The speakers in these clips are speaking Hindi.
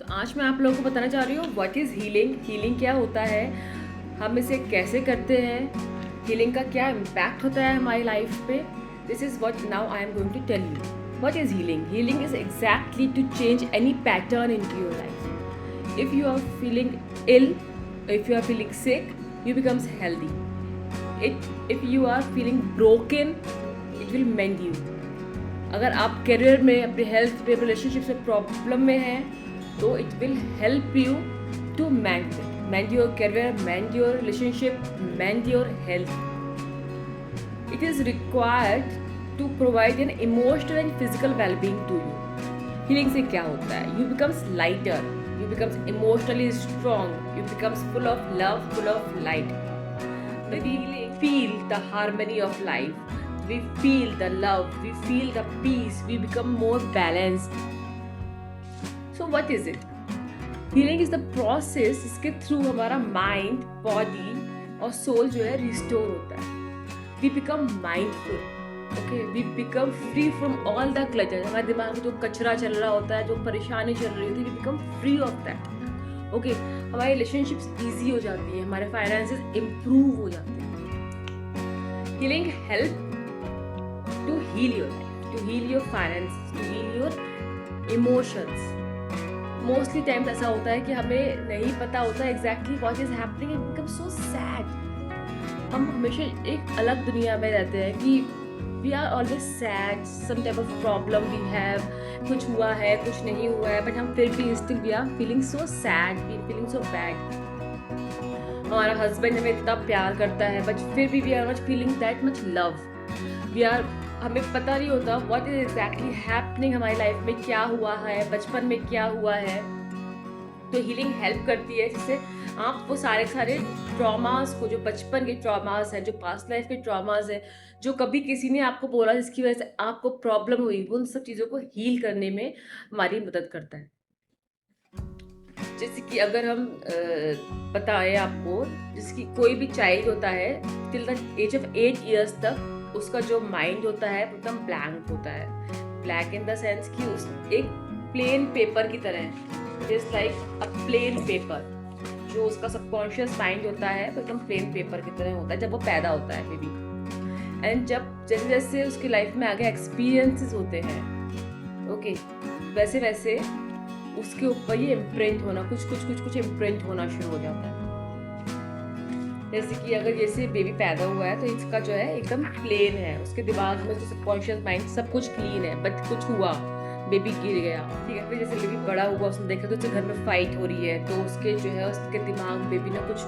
तो आज मैं आप लोगों को बताना चाह रही हूँ व्हाट इज़ हीलिंग। हीलिंग क्या होता है, हम इसे कैसे करते हैं, हीलिंग का क्या इम्पैक्ट होता है हमारी लाइफ पे। This is what now I am going to tell you. What is healing? Healing is exactly to change any pattern into your life. If you are feeling ill, if you are feeling sick, you becomes healthy. If you are feeling broken, it will mend you. अगर आप करियर में, अपने हेल्थ पे, रिलेशनशिप में प्रॉब्लम में हैं, तो it will help you to mend your career, mend your relationship, mend your health. It is required to provide an emotional and physical well-being to you. Healing से क्या होता है? You becomes lighter, you becomes emotionally strong, you becomes full of love, full of light. We feel the harmony of life, we feel the love, we feel the peace, we become more balanced. So what is it? Healing is the process जिसके थ्रू हमारा माइंड, बॉडी और सोल जो है रिस्टोर होता है. We become mindful. Okay, we become free from all the clutter. हमारे दिमाग में जो कचरा चल रहा होता है, जो परेशानी चल रही होती है, we become free of that. Okay, हमारी relationships easy हो जाती है, हमारे finances improve हो जाते हैं. Healing help to heal your life, to heal your finances, to heal your emotions. Mostly times ऐसा होता है कि हमें नहीं पता होता exactly what is happening and become so sad. हम हमेशा एक अलग दुनिया में रहते हैं कि we are always sad, some type of problem we have, कुछ हुआ है, कुछ नहीं हुआ है, बट हम फिर भी still we are feeling so sad, we feeling so bad. हमारा हस्बैंड हमें इतना प्यार करता है, बट फिर भी we are not feeling that much love. We are हमें पता नहीं होता व्हाट इज एग्जैक्टली हैपनिंग हमारी लाइफ में, क्या हुआ है, बचपन में क्या हुआ है. तो हीलिंग हेल्प करती है जिससे आप वो सारे ट्रॉमास को, जो बचपन के ट्रॉमास हैं, जो पास्ट लाइफ के ट्रॉमास हैं, जो कभी किसी ने आपको बोला जिसकी वजह से आपको प्रॉब्लम हुई, उन सब चीज़ों को हील करने में हमारी मदद करता है. जैसे कि अगर हम बताएं आपको, जिसकी कोई भी चाइल्ड होता है till the age of 8 years तक, उसका जो माइंड होता है एकदम ब्लैंक होता है. ब्लैक इन द सेंस कि उस एक प्लेन पेपर की तरह है, जस्ट लाइक अ प्लेन पेपर. जो उसका सबकॉन्शियस माइंड होता है वो एकदम प्लेन पेपर की तरह होता है जब वो पैदा होता है बेबी. एंड जब जैसे जैसे उसकी लाइफ में आगे एक्सपीरियंसेस होते हैं, ओके, वैसे वैसे उसके ऊपर ये इम्प्रिंट होना, कुछ इम्प्रिंट होना शुरू हो जाता है. जैसे कि अगर जैसे बेबी पैदा हुआ है तो इसका जो है एकदम प्लेन है, उसके दिमाग में जो सबकॉन्शियस माइंड सब कुछ क्लीन है, बट कुछ हुआ, बेबी गिर गया, ठीक है. फिर जैसे बेबी बड़ा हुआ, उसने देखा कि उसके घर में फाइट हो रही है, तो उसके जो है उसके दिमाग में बेबी ने कुछ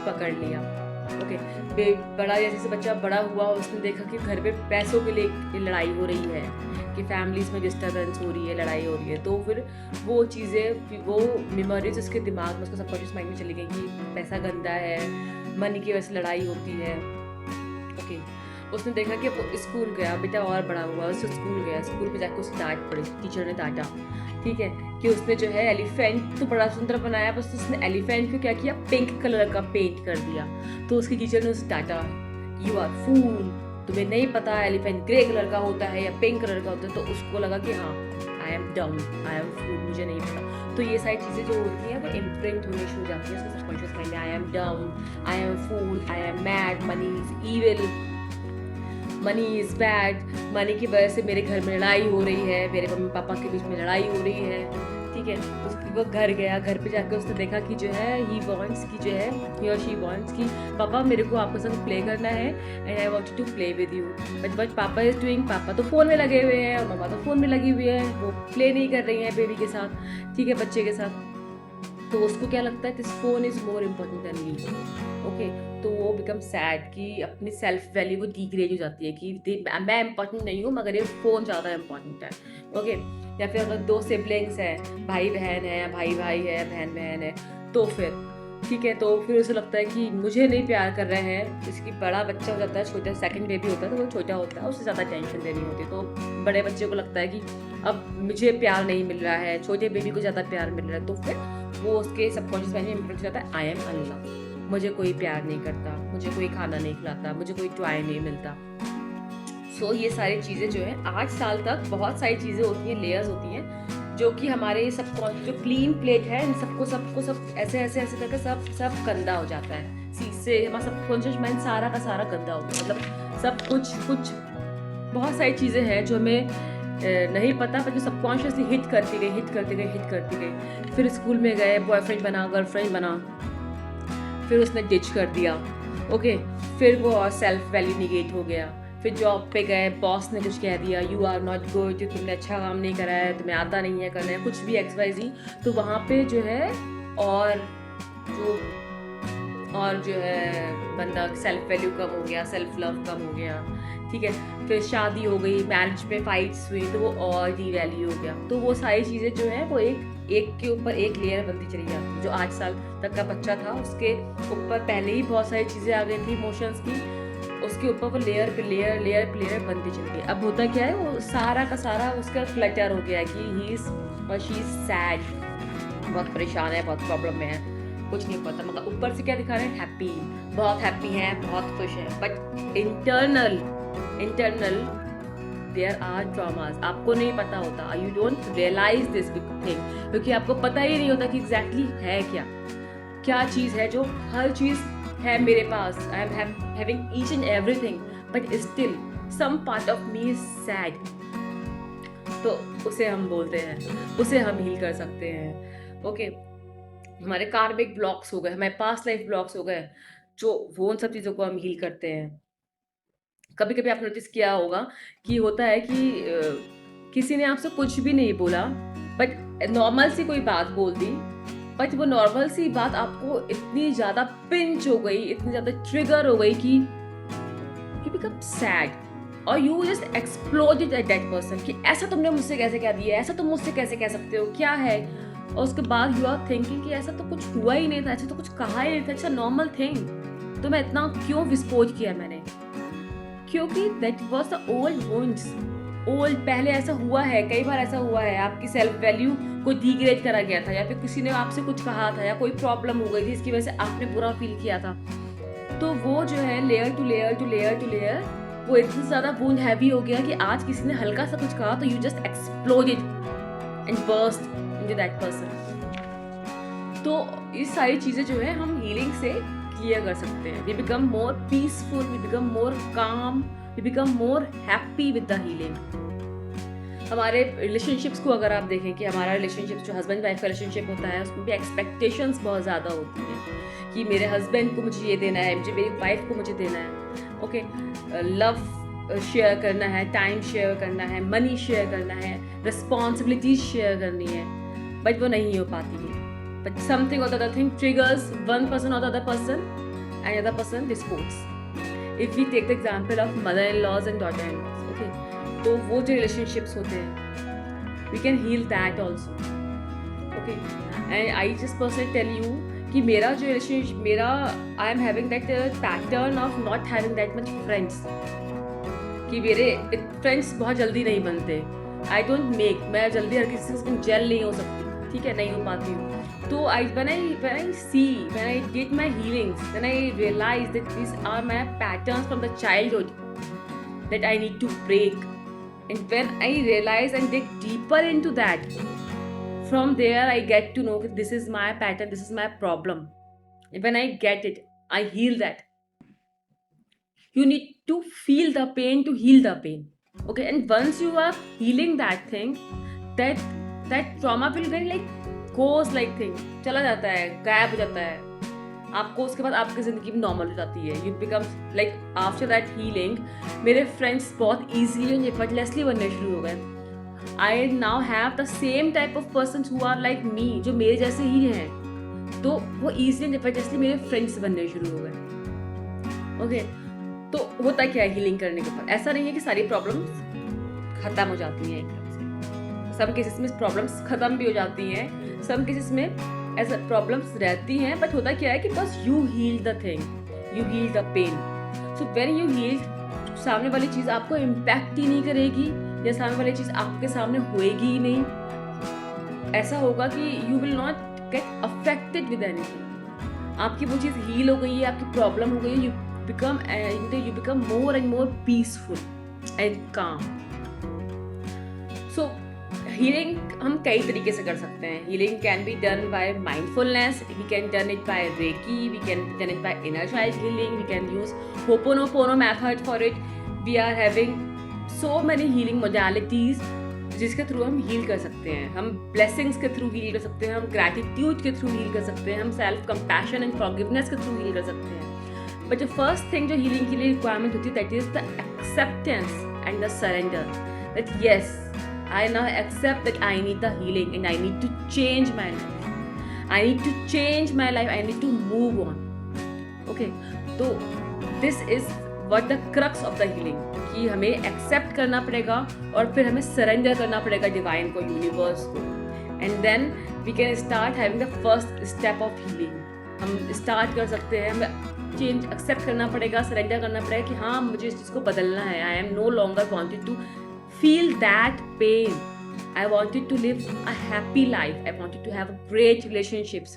पकड़ लिया. ओके, बड़ा जैसे बच्चा बड़ा हुआ, उसने देखा कि घर पे पैसों के लिए लड़ाई हो रही है, कि फैमिलीज में डिस्टर्बेंस हो रही है, लड़ाई हो रही है. तो फिर वो चीज़ें, वो मेमोरीज उसके दिमाग में, उसका सबकॉन्शियस माइंड में चली गई कि पैसा गंदा है, मनी की वजह से लड़ाई होती है. ओके, उसने देखा कि वो स्कूल गया, बेटा और बड़ा हुआ, उससे स्कूल गया, स्कूल पे जाकर उसे डांट पड़ी, टीचर ने डांटा, ठीक है, कि उसने जो है एलिफेंट तो बड़ा सुंदर बनाया, बस उसने एलिफेंट को क्या किया, पिंक कलर का पेंट कर दिया. तो उसकी टीचर ने उसे डांटा, यू आर फूल, तुम्हें नहीं पता एलिफेंट ग्रे कलर का होता है या पिंक कलर का होता है. तो उसको लगा कि हाँ, आई एम डम, आई एम फूल, मुझे नहीं पता. तो ये सारी चीज़ें जो होती हैं वो इम्प्रिंट होनी शुरू हो जाती है उसके सबकॉन्शियस माइंड में. I am dumb, I am fool, I am mad, money is evil, money is bad, money की वजह से मेरे घर में लड़ाई हो रही है, मेरे मम्मी पापा के बीच में लड़ाई हो रही है, ठीक है. वो घर गया, घर पे जाकर उसने देखा कि जो है ही वॉन्ट्स की जो है, ही और शी वॉन्ट्स की, पापा मेरे को आपके साथ प्ले करना है and I want to play with you. But papa is doing, पापा तो फ़ोन में लगे हुए हैं और मम्मा तो फ़ोन में लगी हुई है, वो प्ले नहीं कर रही हैं बेबी के साथ, ठीक है, बच्चे के साथ. तो उसको क्या लगता है, this phone is more important than me. Okay, तो वो बिकम सैड कि अपनी सेल्फ वैल्यू वो डिग्रेड हो जाती है कि मैं इम्पोर्टेंट नहीं हूँ मगर ये फ़ोन ज़्यादा इम्पोर्टेंट है. ओके, या फिर अगर 2 सिबलिंग्स हैं, भाई बहन है, भाई भाई है, बहन बहन है, तो फिर ठीक है, तो फिर उसे लगता है कि मुझे नहीं प्यार कर रहे हैं. इसकी बड़ा बच्चा हो जाता है, छोटा सेकंड बेबी होता है, तो वो छोटा होता है, उससे ज़्यादा टेंशन देनी होती है. तो बड़े बच्चे को लगता है कि अब मुझे प्यार नहीं मिल रहा है, छोटे बेबी को ज़्यादा प्यार मिल रहा है. तो फिर वो उसके सबकॉन्शियस माइंड में इम्प्रिंट हो जाता है, आई एम अनलव्ड, मुझे कोई प्यार नहीं करता, मुझे कोई खाना नहीं खिलाता, मुझे कोई टॉय नहीं मिलता. सो ये सारी चीज़ें जो है 8 साल तक बहुत सारी चीज़ें होती हैं, लेयर्स होती हैं जो कि हमारे सबकॉन्शियस जो क्लीन प्लेट है, इन सबको सबको सब ऐसे ऐसे ऐसे करके सब गंदा हो जाता है। से हमारा सबकॉन्शियस माइंड सारा का सारा गंदा हो गया, मतलब सब कुछ बहुत सारी चीज़ें हैं जो हमें नहीं पता, पर जो सबकॉन्शियसली हिट करती गई। फिर स्कूल में गए, बॉयफ्रेंड बना, गर्लफ्रेंड बना, फिर उसने डिच कर दिया, ओके। फिर वो सेल्फ वैल्यू निगेट हो गया। फिर जॉब पे गए, बॉस ने कुछ कह दिया, यू आर नॉट गुड, तुमने अच्छा काम नहीं करा है, तुम्हें आता नहीं है करना है, कुछ भी XYZ। तो वहाँ पे जो है और जो है बंदा सेल्फ वैल्यू कम हो गया, सेल्फ लव कम हो गया, ठीक है। फिर शादी हो गई, मैरिज में फाइट्स हुई, तो वो और डीवैल्यू हो गया। तो वो सारी चीज़ें जो है वो एक के ऊपर एक लेयर बनती चली जाती। जो 8 साल तक का बच्चा था, उसके ऊपर पहले ही बहुत सारी चीज़ें आ गई थी इमोशंस की, उसके ऊपर वो लेयर पे लेयर बनती चली गई। अब होता क्या है, वो सारा का सारा उसका फ्लटर हो गया कि ही इज़ और शी इज़ सैड, बहुत परेशान है, बहुत प्रॉब्लम में है, कुछ नहीं पता। मतलब ऊपर से क्या दिखा रहे हैं, हैप्पी, बहुत हैप्पी है, बहुत खुश है, but internal there are traumas. आपको नहीं पता होता, you don't realize this thing, क्योंकि आपको पता ही नहीं होता कि एग्जैक्टली है क्या चीज़ है। जो हर चीज़ है मेरे पास, I am having each and everything, but still some part of me is sad. तो उसे हम बोलते हैं, उसे हम हील कर सकते हैं, ओके। हमारे कार्मिक ब्लॉक्स हो गए, हमारे पास्ट लाइफ ब्लॉक्स हो गए, जो वो उन सब चीज़ों को हम हील करते हैं। कभी कभी आपने नोटिस किया होगा कि होता है कि किसी ने आपसे कुछ भी नहीं बोला, बट नॉर्मल सी कोई बात बोल दी, बट वो नॉर्मल सी बात आपको इतनी ज़्यादा पिंच हो गई, इतनी ज़्यादा ट्रिगर हो गई कि यू बिकम सैड और you just exploded at that person कि ऐसा तुमने मुझसे कैसे कह दिया, ऐसा तुम मुझसे कैसे कह सकते हो, क्या है। और उसके बाद यू आर थिंकिंग कि ऐसा तो कुछ हुआ ही नहीं था, ऐसा तो कुछ कहा ही नहीं था, अच्छा नॉर्मल थिंग, तो मैं इतना क्यों विस्फोट किया मैंने, क्योंकि that was the old wounds. पहले ऐसा हुआ है, कई बार ऐसा हुआ है, आपकी सेल्फ वैल्यू को डिग्रेड करा गया था, या फिर किसी ने आपसे कुछ कहा था, या कोई प्रॉब्लम हो गई थी जिसकी वजह से आपने बुरा फील किया था। तो वो जो है लेयर टू लेयर वो इतना ज़्यादा वुंड हैवी हो गया कि आज किसी ने हल्का सा कुछ कहा तो you just exploded and burst into that person. तो ये सारी चीज़ें जो है हम हीलिंग से क्लियर कर सकते हैं। We become more peaceful, we become more calm, we become more happy with the healing. हमारे रिलेशनशिप्स को अगर आप देखें कि हमारा रिलेशनशिप जो हस्बैंड वाइफ का रिलेशनशिप होता है, उसमें भी एक्सपेक्टेशंस बहुत ज़्यादा होती हैं कि मेरे हस्बैंड को मुझे ये देना है, मुझे मेरी वाइफ को मुझे देना है, ओके। लव शेयर करना है, टाइम शेयर करना है, मनी शेयर करना है, रिस्पॉन्सिबिलिटीज शेयर करनी है, बट वो नहीं हो पाती है। बट समथिंग और the other thing triggers one person और the other person and other person disports. If we take the example of mother in laws and daughter in laws, okay, तो वो जो रिलेशनशिप्स होते हैं, we can heal that also, okay. And I just personally tell you कि मेरा जो relationship, I am having that pattern of not having that much friends, कि मेरे फ्रेंड्स बहुत जल्दी नहीं बनते। आई डोंट मेक, मैं जल्दी हर किसी से जेल नहीं हो सकती, ठीक है, नहीं हो पाती हूँ। तो when I get my healings, then I realize that these are my patterns from the childhood that I need to break. And when I realize and dig deeper into that, from there I get to know that this is my pattern, this is my problem. And when I get it, I heal that. You need to feel the pain to heal the pain, okay. And once you are healing that thing, that trauma will get like goes like thing, चला जाता है, गायब हो जाता है आपको। उसके बाद आपकी ज़िंदगी में नॉर्मल हो जाती है। You become like after that healing, मेरे फ्रेंड्स बहुत ईजिली एंड एफर्टलेसली बनने शुरू हो गए। I now have the same type of person who are like me, जो मेरे जैसे ही हैं, तो वो ईजिली एंड एफर्टलेसली मेरे फ्रेंड्स बनने शुरू हो गए, ओके। तो होता क्या है हीलिंग करने के बाद, ऐसा नहीं है कि सारी प्रॉब्लम्स खत्म हो जाती हैं एकदम से। सम केसेस में प्रॉब्लम्स खत्म भी हो जाती हैं, सम केसेस में ऐसा प्रॉब्लम्स रहती हैं, बट होता क्या है कि बस you heal the thing, you heal the pain. So when you heal, सामने वाली चीज़ आपको इम्पैक्ट ही नहीं करेगी, या सामने वाली चीज़ आपके सामने होएगी ही नहीं। ऐसा होगा कि you will not get affected with anything. आपकी वो चीज़ हील हो गई है, आपकी प्रॉब्लम हो गई है, you become more and more peaceful and calm. So healing हम कई तरीके से कर सकते हैं. Healing can be done by mindfulness, we can done it by reiki, we can done it by inner child healing, we can use ho'oponopono method for it. We are having so many healing modalities जिसके थ्रू हम हील कर सकते हैं. हम ब्लेसिंग्स के थ्रू हील कर सकते हैं, हम ग्रैटिट्यूड के थ्रू हील कर सकते हैं, हम सेल्फ कंपैशन एंड फॉरगिवनेस के थ्रू हील कर सकते हैं. बट जो फर्स्ट थिंग जो हीलिंग के लिए रिक्वायरमेंट होती है that is the acceptance and the surrender. That yes, I now accept that I need the healing and I need to change my life. I need to change my life. I need to move on. Okay, तो this is what the crux of the healing. कि हमें accept करना पड़ेगा और फिर हमें surrender करना पड़ेगा divine को, universe को. And then we can start having the first step of healing. हम start कर सकते हैं, हमें change accept करना पड़ेगा, surrender करना पड़ेगा कि हाँ मुझे इस चीज़ को बदलना है. I am no longer wanted to feel that pain. I wanted to live a happy life. I wanted to have great relationships.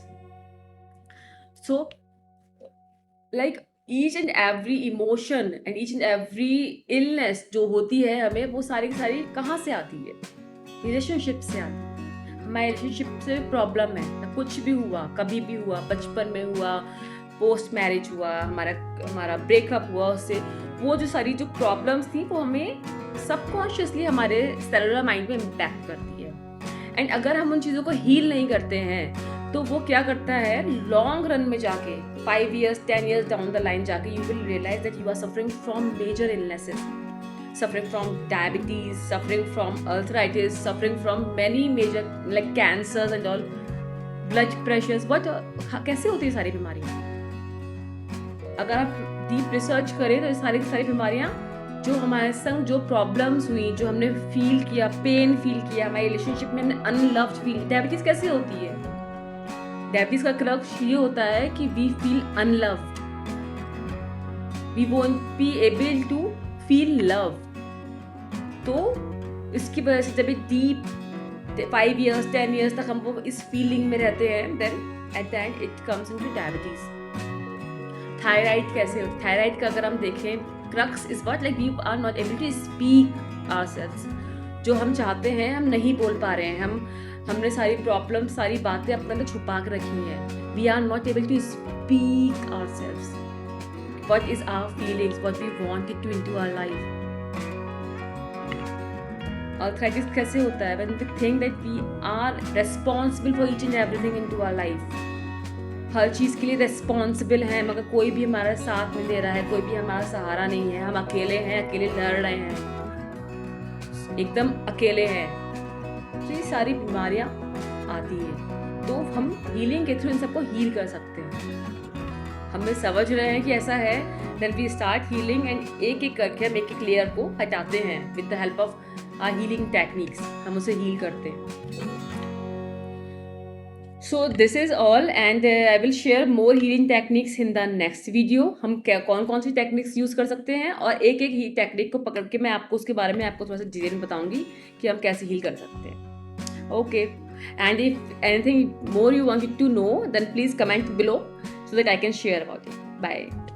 So, like each and every emotion and each and every illness जो होती है हमें, वो सारी की सारी कहाँ से आती है? रिलेशनशिप से आती है. हमारे रिलेशनशिप से प्रॉब्लम है, कुछ भी हुआ, कभी भी हुआ, बचपन में हुआ, पोस्ट मैरिज हुआ, हमारा ब्रेकअप हुआ, उससे वो जो सारी जो प्रॉब्लम्स थी वो हमें सबकॉन्शियसली हमारे सेलुलर माइंड में इम्पैक्ट करती है. एंड अगर हम उन चीज़ों को हील नहीं करते हैं तो वो क्या करता है, लॉन्ग रन में जाके 5 years 10 years down the line जाके you will realize that you are suffering from major illnesses, suffering from diabetes, suffering from arthritis, suffering from many major like cancers and all, blood pressures. But कैसे होती है सारी बीमारियाँ? अगर आप डीप रिसर्च करें तो ये सारी बीमारियाँ जो हमारे संग जो प्रॉब्लम्स हुई, जो हमने फील किया, पेन फील किया, हमारे रिलेशनशिप में हमने अनलव्ड फील. डायबिटीज कैसे होती है? डायबिटीज का क्रक्स ये होता है कि we feel unloved, we won't be able to feel love. तो इसकी वजह से जब डीप 5 years 10 years तक हम वो इस फीलिंग में रहते हैं, then at the end it comes into diabetes. Thyroid कैसे होती है? थायराइड का अगर हम देखें, crux is what, like we are not able to speak ourselves. जो हम चाहते हैं हम नहीं बोल पा रहे हैं, हमने सारी प्रॉब्लम, सारी बातें अपने अंदर छुपा के रखी हैं. We are not able to speak ourselves. What is our feelings? What we want it to into our life. Arthritis कैसे होता है? When we think that we are responsible for each and everything into our life. हर चीज़ के लिए रिस्पॉन्सिबल हैं, मगर कोई भी हमारा साथ नहीं दे रहा है, कोई भी हमारा सहारा नहीं है, हम अकेले हैं, अकेले लड़ रहे हैं, एकदम अकेले हैं. तो ये सारी बीमारियाँ आती हैं. तो हम हीलिंग के थ्रू इन सबको हील कर सकते हैं. हमें समझ रहे हैं कि ऐसा है, then we start healing and एक एक करके हम एक एक लेयर को हटाते हैं with the help of our healing techniques. हम उसे हील करते हैं. So this is all and I will share more healing techniques in the next video. हम कौन कौन सी टेक्निक्स यूज़ कर सकते हैं और एक एक ही टेक्निक को पकड़ के मैं आपको उसके बारे में आपको थोड़ा सा डिटेल में बताऊंगी कि हम कैसे हील कर सकते हैं. Okay, and if anything more you wanted to know then please comment below so that I can share about it. Bye.